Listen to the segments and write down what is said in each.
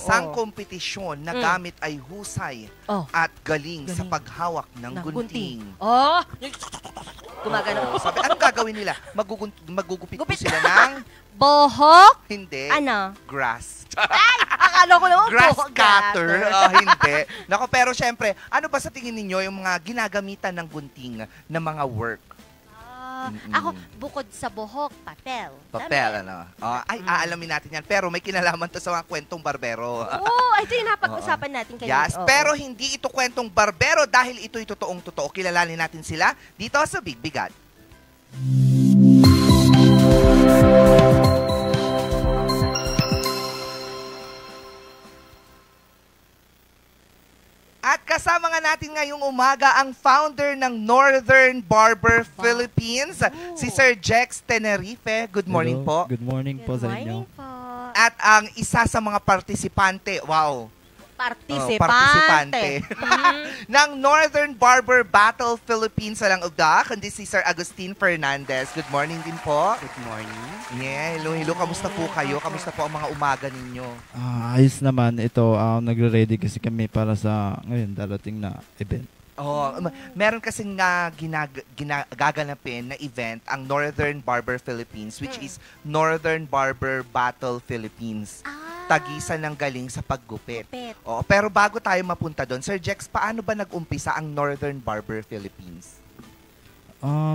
Isang kompetisyon na gamit ay husay at galing sa paghawak ng gunting. Gumagano. Sabi, anong gagawin nila? Magugupit po sila ng... Bohok? Hindi. Ano? Grass. Ay! Akala ko naman Grass bohok cutter. Hindi. Nako, pero syempre, ano ba sa tingin ninyo yung mga ginagamitan ng gunting na mga work? Ako, bukod sa buhok, papel. Papel, ano? Aalamin natin yan. Pero may kinalaman to sa mga kwentong barbero. Ito yung napag-usapan natin kanina. Yes, pero hindi ito kwentong barbero dahil ito'y totoong-totoo. Kilalanin natin sila dito sa Big Bigat. At kasama nga natin ngayong umaga ang founder ng Northern Barber Philippines, si Sir Jex Tenerife. Good morning po. Good morning po sa inyo. At ang isa sa mga partisipante, partisipante. ng Northern Barber Battle Philippines walang ugda, kundi si Sir Agustin Fernandez. Good morning din po. Good morning. Yeah, hello. Kamusta po kayo? Kamusta po ang mga umaga ninyo? Ayos naman. Ito, nagre-ready kasi kami para sa ngayon darating na event. Meron kasing gaganapin na event ang Northern Barber Philippines, which is Northern Barber Battle Philippines. Tagisan ng galing sa paggupit. Pero bago tayo mapunta doon, Sir Jex, paano ba nag-umpisa ang Northern Barber Philippines?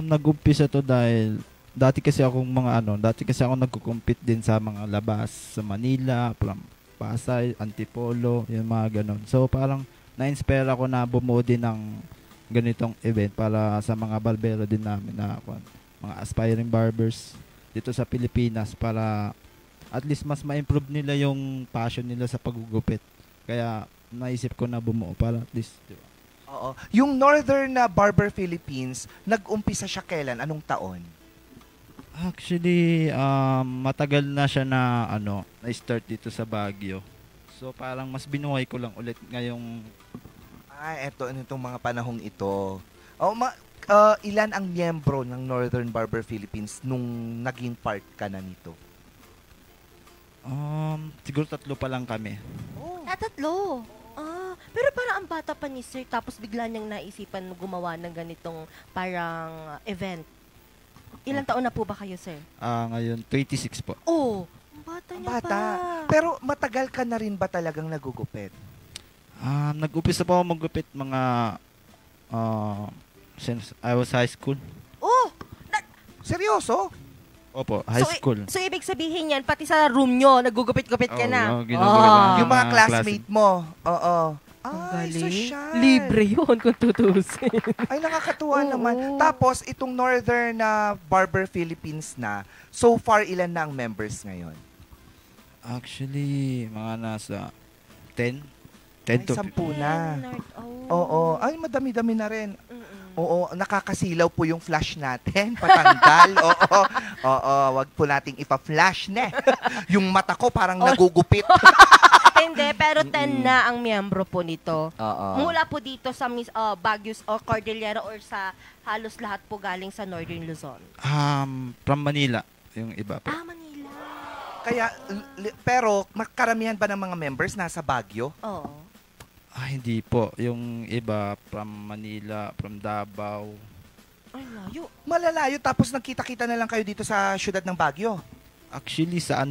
Nag-umpisa to dahil dati kasi ako nagko-compete din sa mga labas sa Manila, from Pasay, Antipolo, yung mga ganon. So parang na-inspire ako na bumuo din ng ganitong event para sa mga barbero din namin na mga aspiring barbers dito sa Pilipinas para at least mas ma-improve nila yung passion nila sa paggugupit. Kaya naisip ko na bumuo para at least, di ba? Yung Northern Barber Philippines, nag-umpisa siya kailan? Anong taon? Actually, matagal na siya na na-start dito sa Baguio. So parang mas binuhay ko lang ulit ngayong... Itong mga panahong ito. Ilan ang miyembro ng Northern Barber Philippines nung naging part ka na nito? Siguro 3 pa lang kami. Tatlo? Pero parang ang bata pa ni Sir, tapos bigla niyang naisipan gumawa ng ganitong parang event. Ilang taon na po ba kayo, Sir? Ngayon, 26 po. Bata niya pa. Pero matagal ka na rin ba talagang nagugupit? Nag-upisa po ako maggupit since I was high school. Seryoso? Opo, high school. So ibig sabihin yan, pati sa room nyo, nagugupit-gupit ka na? Yung mga classmate mo? Galing. So siya. Libre yun kung tutusin. Ay, nakakatuwa naman. Tapos, itong Northern Barber Philippines na, so far, ilan na ang members ngayon? Actually, mga nasa 10 to 10 na. Ay, madami-dami na rin. Nakakasilaw po yung flash natin. Patanggal. Wag po nating ipa-flash na. Yung mata ko parang nagugupit. Hindi, pero 10 na ang miyembro po nito. Mula po dito sa Baguio o Cordillera or sa halos lahat po galing sa Northern Luzon. From Manila, yung iba po. Manila. Kaya, pero karamihan ba ng mga members nasa Baguio? Hindi po. Yung iba from Manila, from Davao. Ay, layo. Malalayo, tapos nagkita-kita na lang kayo dito sa syudad ng Baguio? Actually, sa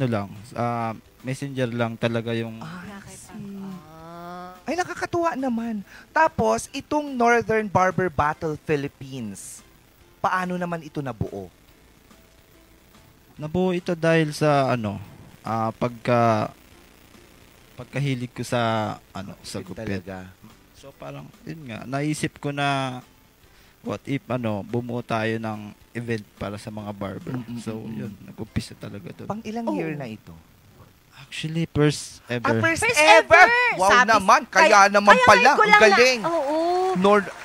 messenger lang talaga yung... Ay, nakakatuwa naman. Tapos, itong Northern Barber Battle Philippines, paano naman ito nabuo? Nabuo ito dahil sa pagkahilig ko sa sa gupit. So parang yun nga, naisip ko na what if bumuo tayo ng event para sa mga barber. So yun, nag-umpisa talaga doon. Pang ilang year na ito? Actually, first ever. First ever! Wow naman, kaya naman pala, ang galing.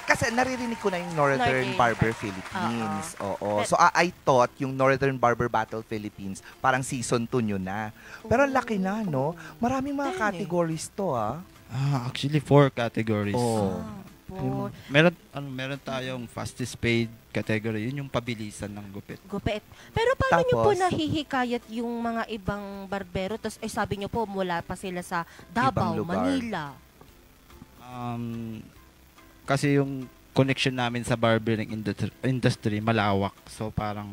Kasi naririnig ko na yung Northern Barber Philippines. So I thought yung Northern Barber Battle Philippines, parang season 2 nyo na. Pero laki na, no? Maraming mga categories to, Actually, 4 categories. Meron tayong fastest paid category. Yun yung pabilisan ng gupit. Pero paano nyo po Tapos, nahihikayat yung mga ibang barbero? Tapos sabi nyo po, mula pa sila sa Davao, Ibang lugar. Manila. Kasi yung connection namin sa barbering industry malawak. So parang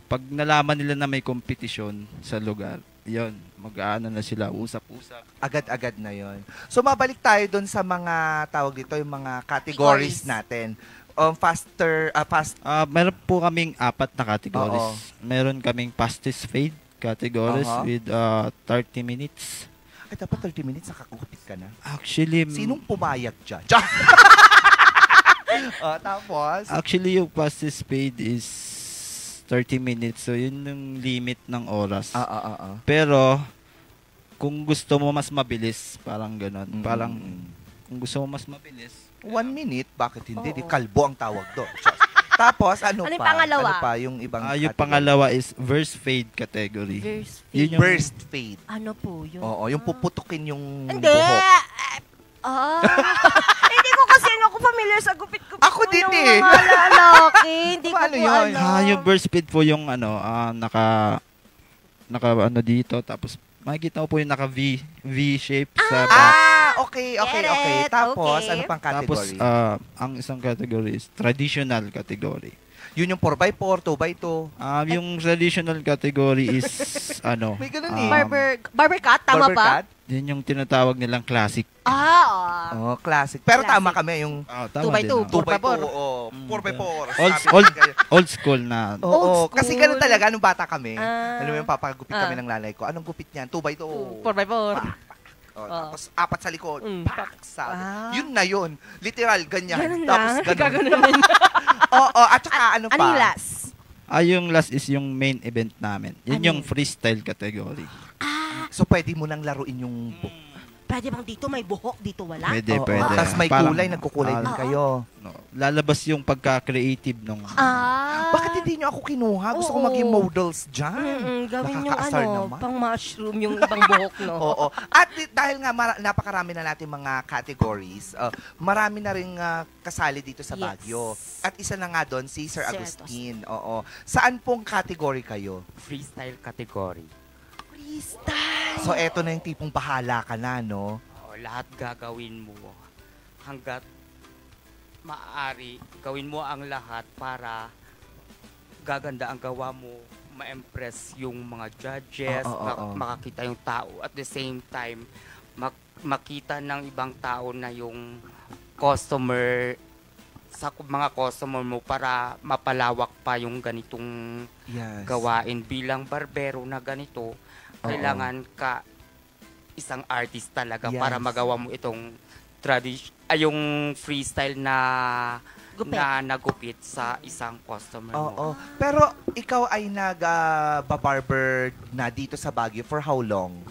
pag nalaman nila na may kompetisyon sa lugar, yon, mag-aano na sila, usap-usap. Agad-agad na yon. So mabalik tayo doon sa mga tawag dito, yung mga categories natin. Meron po kaming 4 na categories. Oo. Meron kaming fastest fade categories with 30 minutes. Ay, dapat 30 minutes nakakugupit ka na. Actually, Sinong pumayag dyan? Tapos? Actually, yung fastest paid is 30 minutes. So, yun yung limit ng oras. Pero, kung gusto mo mas mabilis, parang ganon. Parang, kung gusto mo mas mabilis. 1 minute? Bakit hindi? Di kalbo ang tawag doon. Tapos, ano yung pa? pangalawa? Ano pa yung ibang Yung pangalawa is verse fade category. Verse Yun fade. yung burst fade. Ano po yun? Oo, yung puputukin yung Hindi! buhok. Hindi ko kasi ako familiar sa gupit-gupit Ako po din ng eh. mga lalaki. Hindi ko Paano po yun? alam. Yung burst fade po yung naka dito, tapos makikita mo po yung naka V shape sa back. Okay. Get it. Tapos, Okay. ano pang Tapos, category? ang isang category is traditional category. Yun yung 4x4, 2x2. Yung traditional category is, May ganun eh. Barber cut, tama Barber ba? cut? yun yung tinatawag nilang classic. Oh, classic. Pero Classic. tama kami yung Tama 2x2. din, 2x2. Oo, 4x4. Old school na. Oo, Old school. kasi ganun talaga nung bata kami. Ah. Alam mo yung papagupit kami ng lalay ko. Anong gupit niyan? 2x2. 4x4. Tapos 4 sa likod. Pak! Sabi. Ah. Yun na yun. Literal, ganyan. Ganun Tapos lang. ganun. Gaganunin. Oo, at saka ano pa? Ano yung last? Yung last is yung main event namin. Yun Ano yung yun? freestyle category. So pwede mo nang laruin yung book. Pwede bang dito may buhok, dito wala? Pwede, Oo, pwede. Tapos may Parang, kulay, nagkukulay din kayo. lalabas yung pagka-creative nung... Bakit hindi nyo ako kinuha? Gusto ko Oo. maging models dyan. Gawin yung Nakakaasar naman. pang mushroom yung ibang buhok, no? Oo. At dahil nga napakarami na natin mga categories, marami na rin kasali dito sa Yes. Baguio. At isa na nga doon, si Sir Sir Agustin. Oo. Saan pong category kayo? Freestyle category. Freestyle! So, eto na yung tipong bahala ka na, no? Lahat gagawin mo hanggat maaari, gawin mo ang lahat para gaganda ang gawa mo, ma-impress yung mga judges, makakita yung tao. At the same time, makita ng ibang tao na yung customer, sa mga customer mo para mapalawak pa yung ganitong gawain. Bilang barbero na ganito, kailangan ka isang artist talaga para magawa mo itong yung freestyle na nagupit sa isang customer mo. Oo. Pero ikaw ay nag-barber na dito sa Baguio for how long?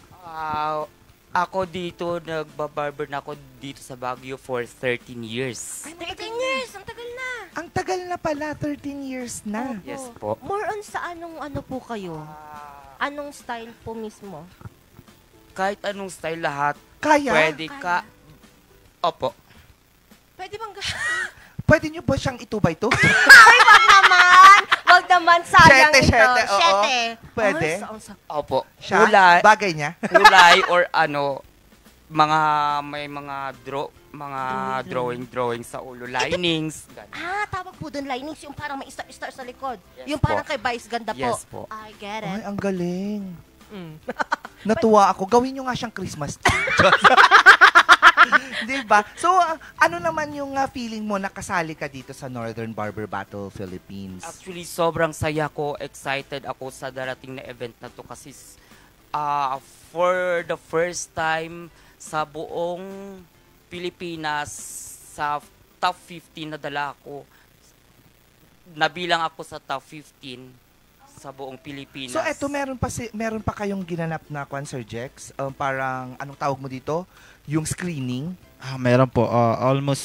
Ako dito, nagbabarber na ako dito sa Baguio for 13 years. Ay, 13 years! Ang tagal na! Ang tagal na pala, 13 years na. Yes po. More on sa ano po kayo? Anong style po mismo? Kahit anong style lahat, Kaya? pwede ka. Opo. Pwede bang Pwede nyo ba siyang 2x2? Ay, wag naman! Wag naman, sayang ito. Shete, oo. Shete. Pwede? Opo. Siya? Kulay, Bagay niya? kulay or may mga drawing sa ulo, linings. Ganun. Tawag po doon linings, yung parang may star-star sa likod. Yes Yung parang po. kay Vice ganda po. Yes po. I get Ay, it. ang galing. Natuwa ako. Gawin nyo nga siyang Christmas tree. Diba? So, ano naman yung feeling mo na kasali ka dito sa Northern Barber Battle Philippines? Actually, sobrang saya ko, excited ako sa darating na event na to kasi for the first time sa buong Pilipinas, sa top 15 na dala ako, nabilang ako sa top 15 sa buong Pilipinas. So, eto, meron pa kayong ginanap na Sir Jex? Parang, anong tawag mo dito? Yung screening? Meron po. Almost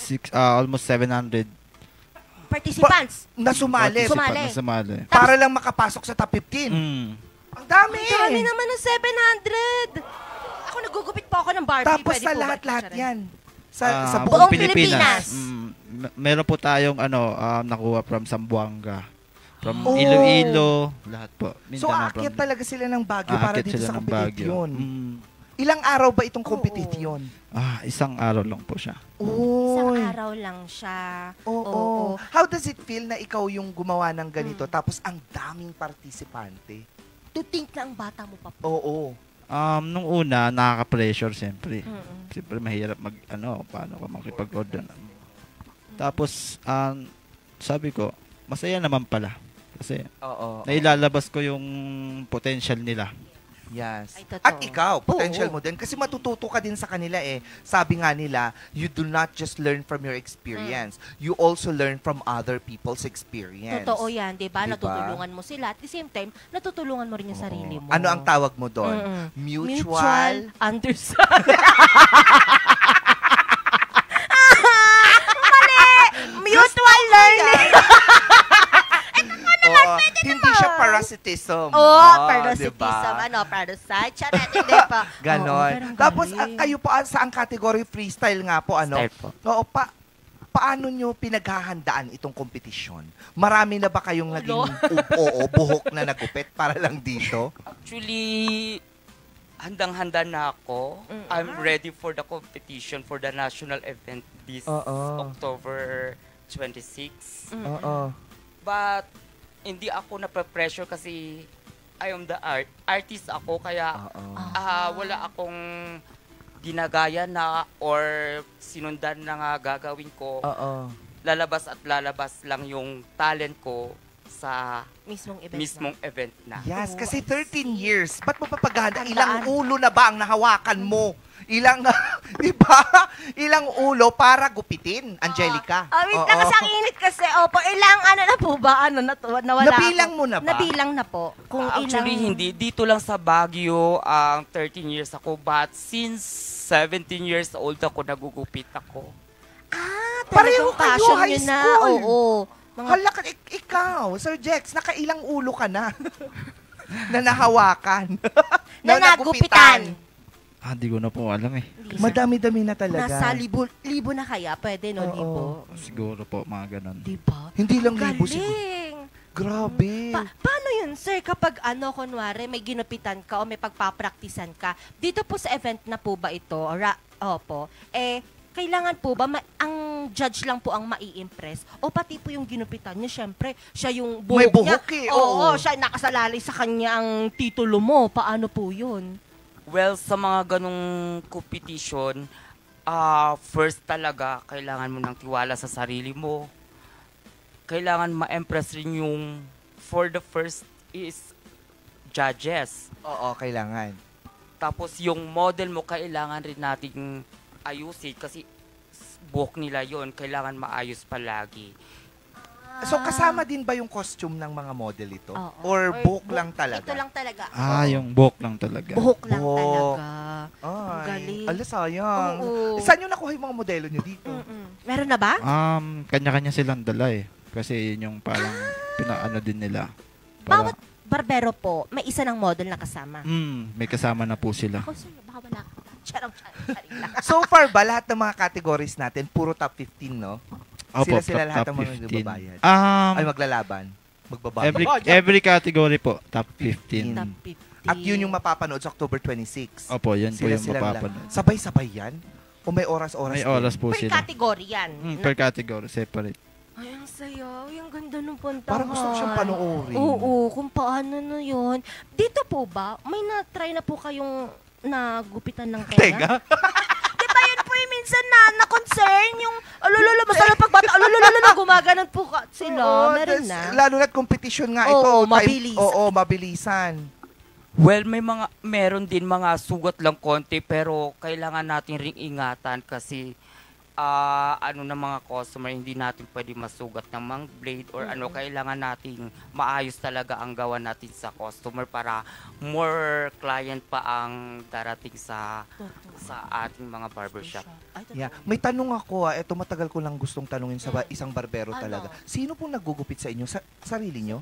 700 Participants. Nasumali. Sumali. Para lang makapasok sa top 15. Ang dami! Ang dami naman ng 700. Ako nagugupit pa ako ng Barbie. Tapos Pwede sa po ba? lahat-lahat Charing. yan. Sa buong buong Pilipinas. Meron po tayong nakuha from Zamboanga, from Oh. Iloilo, lahat po. So, aakyat talaga sila ng Baguio para dito sa ng Baguio. kompetisyon. Ilang araw ba itong kompetisyon? Isang araw lang po siya. Isang Oy. araw lang siya. Oo. How does it feel na ikaw yung gumawa ng ganito tapos ang daming partisipante? To think na ang bata mo pa po. Oo. Nung una, nakaka-pressure siyempre. Siyempre mahirap paano ka makipag-order. Tapos, sabi ko, masaya naman pala. Kasi, nailalabas ko yung potential nila. Yes. Ay, totoo. At ikaw, potential Oo. mo din. Kasi matututo ka din sa kanila eh. Sabi nga nila, you do not just learn from your experience. You also learn from other people's experience. Totoo yan, di ba? Diba? Natutulungan mo sila. At the same time, natutulungan mo rin yung sarili mo. Ano ang tawag mo doon? Mutual understanding. Mali! Mutual learning. Hindi siya parasitism. Parasitism. Diba? Parasite. Charot, hindi pa. Ganon. Tapos, kayo po sa ang category freestyle nga po, Style po. Oo, paano nyo pinaghahandaan itong kompetisyon? Marami na ba kayong naging buhok na nagupit para lang dito? Actually, handang-handa na ako. I'm ready for the competition for the national event this October 26. Oo. But, hindi ako nape-pressure kasi I am the artist ako, kaya wala akong ginagaya na or sinundan na nga gagawin ko. Lalabas at lalabas lang yung talent ko sa mismong event event na. Yes, kasi 13 years. Ba't mo papaganda? Ilang ulo na ba ang nahawakan mo? Ilang, di ba? Ilang ulo para gupitin, Angelica. wait lang, kasi ang init kasi. Ilang na po ba? Nawala Nabilang ako. mo na ba? Nabilang na po. Kung Actually, ilang... hindi. Dito lang sa Baguio, 13 years ako. But since 17 years old ako, nagugupit ako. Pareho Talagang kayo, passion high nyo na. school. Oo. Hala, ikaw, Sir Jex, nakailang ulo ka na? Na nahawakan. Na nagupitan. Di ko na po alam eh. Madami-dami na talaga. Nasa libo na kaya? Pwede, no? Oo. Libo. Siguro po, mga ganon. Diba? Hindi lang libo siguro. Galing. Grabe. Paano yun, sir? Kapag kunwari, may ginupitan ka o may pagpapraktisan ka, dito po sa event na po ba ito, kailangan po ba ang judge lang po ang mai-impress? O pati po yung ginupitan niya, syempre, siya yung buhok May buhok niya. oo. Siya nakasalalay sa kanya ang titulo mo. Paano po yun? Well, sa mga ganong competition, first talaga, kailangan mo ng tiwala sa sarili mo. Kailangan ma-impress rin yung, for the first is judges. Oo, kailangan. Tapos yung model mo, kailangan rin nating ayusin kasi buhok nila yon, kailangan maayos palagi. So, kasama din ba yung costume ng mga model ito? Oo. Or buhok lang talaga? Ito lang talaga. Yung buhok lang talaga. Buhok lang Buhok. talaga. Ang galing. Ala, sayang. Oo. Saan nyo nakuha yung mga modelo nyo dito? Meron na ba? Kanya-kanya silang dala eh. Kasi yun yung parang pinaano din nila. Bawat barbero po, may isa ng model na kasama. May kasama na po sila. Ako, sir, baka wala ka. Charong. So far ba, lahat ng mga categories natin, puro top 15, no? Opo, Sila lahat top ang mga 15. nagbabayad. Um, Ay, maglalaban. Magbabayad. every category po, top 15. Top 50. At yun yung mapapanood sa October 26. Opo, yan po yung Sila-sila mapapanood. lang. Sabay-sabay yan? O may oras-oras May din? oras po Per sila. category yan. Per category, separate. Ay, ang saya. Ay, ang ganda ng puntahan. Parang gusto ko siyang panoorin. Oo, kung paano na yun. Dito po ba, may na-try na po kayong nagupitan ng tenga? Tega? Di ba yun po yung minsan na-concern yung alulula, masarap pagbata, alulula, gumaganon po sila. Oo, Meron na. Lalo na't competition nga Oo, ito. mabilis. Oo, mabilisan. Well, meron din mga sugat lang konti, pero kailangan natin ring ingatan kasi ng mga customer, hindi natin pwede masugat ng mga blade or kailangan nating maayos talaga ang gawa natin sa customer para more client pa ang darating sa ating mga barbershop. Yeah. May tanong ako, ito matagal ko lang gustong tanungin sa isang barbero talaga. Sino pong nagugupit sa inyo? Sarili nyo?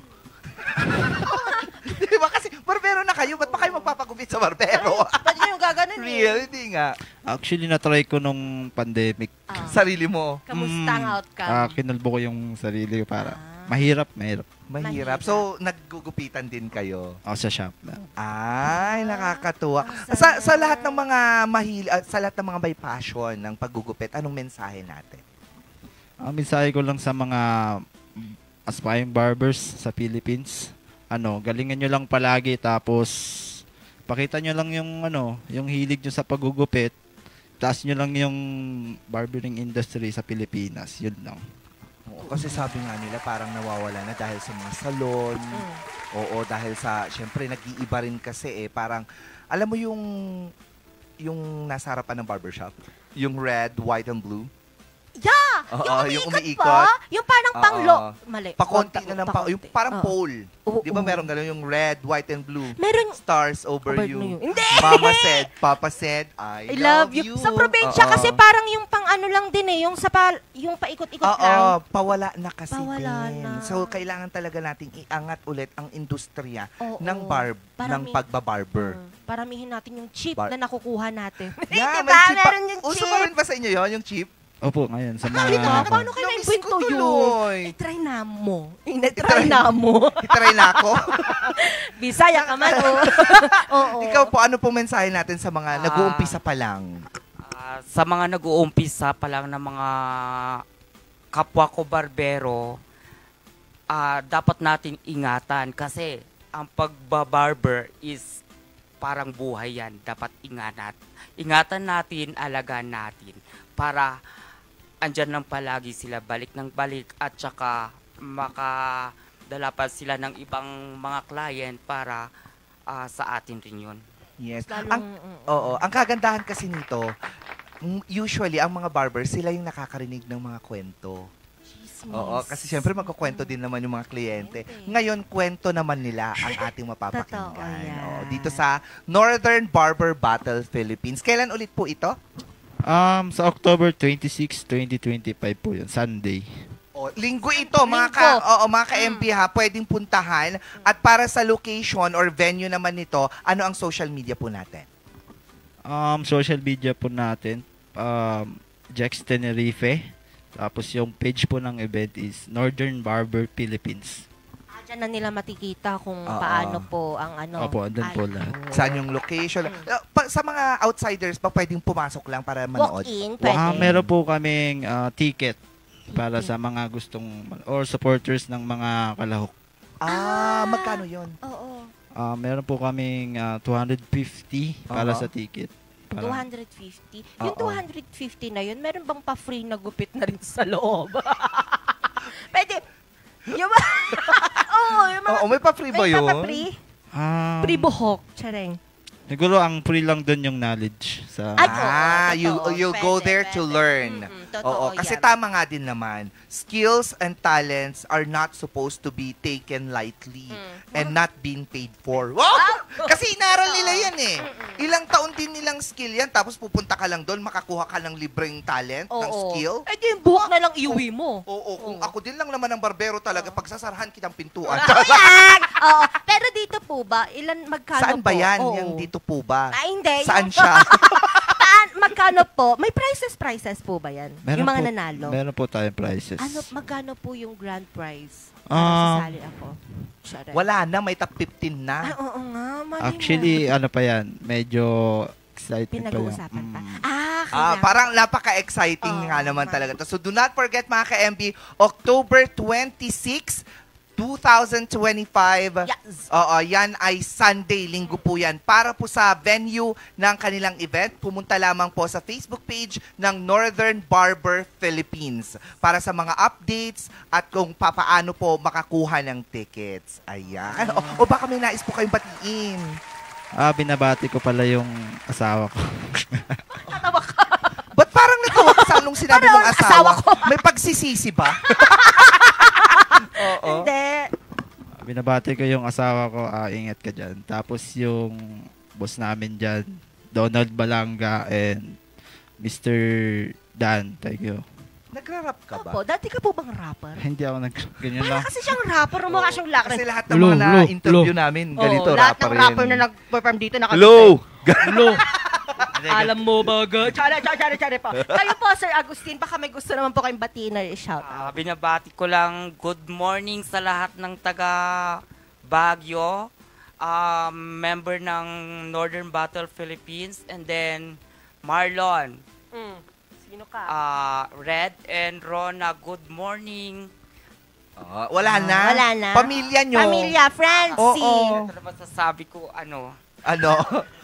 Di ba? Kasi barbero na kayo, ba't pa kayo magpapagupit sa barbero? Ba't yung gaganon Real, hindi nga. Actually, na-try ko nung pandemic. Sarili mo? Kamusta ang outcome? Kinulbo ko yung sarili ko para mahirap. Mahirap. So, naggugupitan din kayo? Sa shop na. Ay, nakakatuwa. Sa lahat ng mga sa lahat ng mga may passion ng paggugupit, anong mensahe natin? Ang mensahe ko lang sa mga aspiring barbers sa Philippines, galingan nyo lang palagi, tapos pakita nyo lang yung hilig nyo sa paggugupit, taas nyo lang yung barbering industry sa Pilipinas. Yun lang. Kasi sabi nga nila parang nawawala na dahil sa mga salon. Oo, dahil sa, syempre, nag-iiba rin kasi parang, alam mo yung nasa harapan ng barbershop? Yung red, white, and blue? Yeah! Yung umiikot ba? Yung parang mali. Pakonti na lang yung parang pole. Di ba meron gano'n yung red, white, and blue? Meron. Stars over you. Hindi! Mama said, Papa said, I love you. Sa probinsya kasi parang yung pang lang din yung yung paikot-ikot lang. Pawala na kasi Pawala din. na. So, kailangan talaga nating iangat ulit ang industriya ng pagbabarber. Paramihin natin yung chip na nakukuha natin. Yeah, diba? Meron yung chip. Uso pa rin ba sa inyo yun, yung chip? Opo, ngayon sa mga... Paano kayo na-invento yun? I-try na mo. I-try na ako? Bisaya ka man, Oo. Ikaw po, ano pong mensahe natin sa mga nag-uumpisa pa lang? Sa mga nag-uumpisa pa lang ng mga kapwa ko barbero, dapat nating ingatan kasi ang pagbabarber is parang buhay yan. Dapat ingatan natin, alagaan natin para andyan lang palagi sila, balik ng balik, at saka makadala pa sila ng ibang mga client para sa atin rin yun. Yes. Ang kagandahan kasi nito, usually, ang mga barbers, sila yung nakakarinig ng mga kwento. Oo, kasi syempre magkukwento din naman yung mga kliyente. Ngayon, kwento naman nila ang ating mapapakinggan. Dito sa Northern Barber Battle Philippines. Kailan ulit po ito? Sa October 26, 2025 po yun, Sunday. Linggo ito, mga ka-MB ha, pwedeng puntahan. At para sa location or venue naman nito, ano ang social media po natin? Social media po natin, Jax Tenerife. Tapos yung page po ng event is Northern Barber Philippines. Diyan na nila matikita kung paano po ang Opo, andun po lahat. Saan yung location? Sa mga outsiders pa, pwedeng pumasok lang para manood? Walk-in, pwede. Meron po kaming ticket para sa mga gustong or supporters ng mga kalahok. Magkano yun? Oo. Meron po kaming 250 para sa ticket. 250? Yung 250 na yun, meron bang pa-free na gupit na rin sa loob? Pwede. Yung may pa-free ba yun? May pa-free? Free buhok. Tsareng. Siguro ang free lang doon yung knowledge sa you'll go there to learn. Oo, kasi tama nga din naman. Skills and talents are not supposed to be taken lightly and not being paid for. Wow! Kasi inaral nila yan Ilang taon din nilang skill yan, tapos pupunta ka lang doon, makakuha ka ng libreng talent, ng skill. Di yung buhok na lang iuwi mo. Kung ako din lang naman ang barbero talaga, pagsasarahan kitang pintuan. Pero dito po ba, magkano po? Saan ba yan? Yung dito po ba? Hindi. Saan siya? Magkano po? May prices po ba yan? Meron yung mga po, nanalo? Meron po tayong prizes. Magkano po yung grand prize? Sasali ako. Wala na, may top 15 na. Oo nga, mali Actually, pa yan, medyo exciting pinag-uusapan pa. Parang napaka-exciting nga naman talaga to. So do not forget mga ka-MB, October 26, 2025. Yes. Yan ay Sunday, linggo po yan. Para po sa venue ng kanilang event, pumunta lamang po sa Facebook page ng Northern Barber Philippines para sa mga updates at kung papaano po makakuha ng tickets. Ayan. O baka may nais po kayong batiin. Binabati ko pala yung asawa ko. Tatawa ka. Ba't parang natawa ka sa anong sinabi ng asawa? May pagsisisi ba? Hindi. Binabati ko yung asawa ko, ingat ka dyan. Tapos yung boss namin dyan, Donald Balanga and Mr. Dan, thank you. Nagra-rap ka ba? Opo, dati ka po bang rapper? Hindi ako ganyan lang. Para kasi siyang rapper, mukha siyang lakran. Kasi lahat ng mga na-interview namin, ganito, lahat rapper ng rapper na nag-perform dito, Hello! Alam mo ba, Tsare po. Kayo po, Sir Agustin, baka may gusto naman po kayong batiin na i-shout out. Binabati ko lang good morning sa lahat ng taga Baguio, member ng Northern Battle Philippines, and then Marlon. Sino ka? Red and Rona, good morning. Wala na. Wala na. Pamilya nyo. Pamilya, Francie. Oo. Ito naman sasabi ko, ano?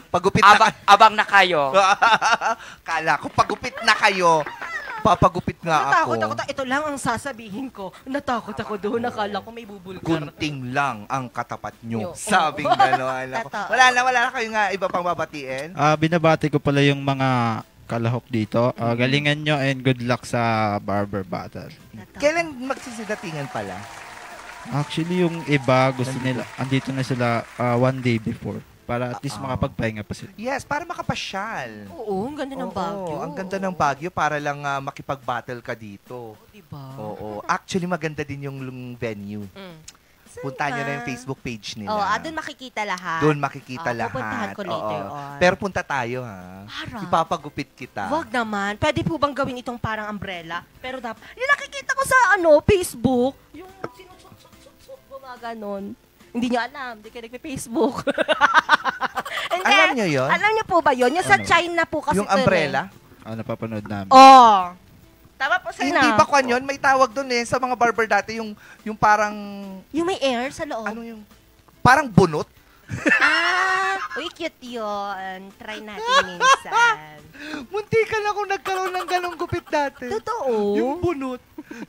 Pagupit na Abang na kayo. Kala ko, pagupit na kayo. Papagupit nga ako. Natakot ako. Ito lang ang sasabihin ko. Natakot ako doon. Nakala ko may bubulgar. Gunting lang ang katapat nyo. Sabing gano'n. Wala na kayo nga iba pang babatiin. Binabati ko pala yung mga kalahok dito. Galingan nyo and good luck sa barber battle. Kailan magsisidatingan pala? Actually, yung iba gusto nila, andito na sila one day before. Para at least makapagpahinga pa sila. Yes, para makapasyal. Oo, ang ganda ng Baguio. Ang ganda ng Baguio para lang makipag-battle ka dito. Diba? Oo. Actually, maganda din yung venue. Puntahan nyo na yung Facebook page nila. Doon makikita lahat. Doon makikita lahat. Pupuntahan ko later on. Pero punta tayo, ha? Para? Ipapagupit kita. Wag naman. Pwede po bang gawin itong parang umbrella? Pero dapat, yung nakikita ko sa Facebook, yung sinusut-sut-sut, mga ganon. Hindi nyo alam, hindi kayo nagpe-Facebook. Alam nyo yun? Alam nyo po ba yun? Yung sa China po kasi yung umbrella? Napapanood namin. Tama po sir Hindi ba kwan yun? May tawag doon sa mga barber dati, yung parang... Yung may air sa loob? Ano yung... Parang bunot? Uy, cute yun. Try natin minsan. Munti ka na kung nagkaroon ng ganong gupit dati. Totoo? Yung bunot.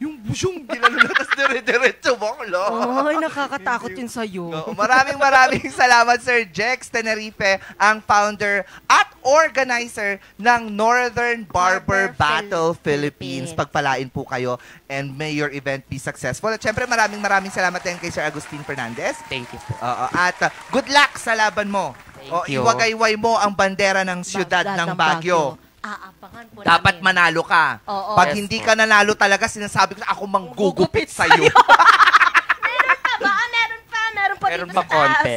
Yung busyong ginano na, tapos dire-diretso bakla. Ay, nakakatakot yun sa'yo. Maraming salamat, Sir Jex Tenerife, ang founder at organizer ng Northern Barber Battle Philippines. Pagpalain po kayo and may your event be successful. At syempre, maraming salamat din kay Sir Agustin Fernandez. Thank you po. At good luck sa laban mo. Thank you. Iwagayway mo ang bandera ng siyudad ng Baguio. Aapangan po Dapat namin. manalo ka. Oo. Pag Yes hindi po. ka nanalo talaga, sinasabi ko na ako manggugupit sa'yo. Meron pa ba? Meron pa Meron dito pa sa konti.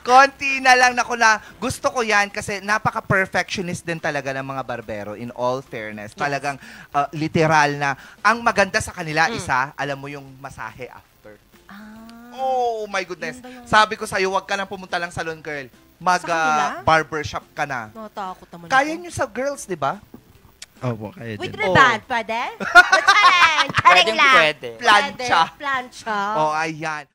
Konti na lang na gusto ko yan kasi napaka-perfectionist din talaga ng mga barbero in all fairness. Talagang literal na ang maganda sa kanila isa, alam mo yung masahe after. Oh my goodness. Sabi ko sa'yo, wag ka na pumunta lang salon girl. Mag-barbershop ka na. Natakot naman Kaya ako. nyo sa girls, di ba? Opo, kaya With din. rebound, pwede? Challenge! Pwedeng pwede. Plancha. Plancha. Oh, ayan.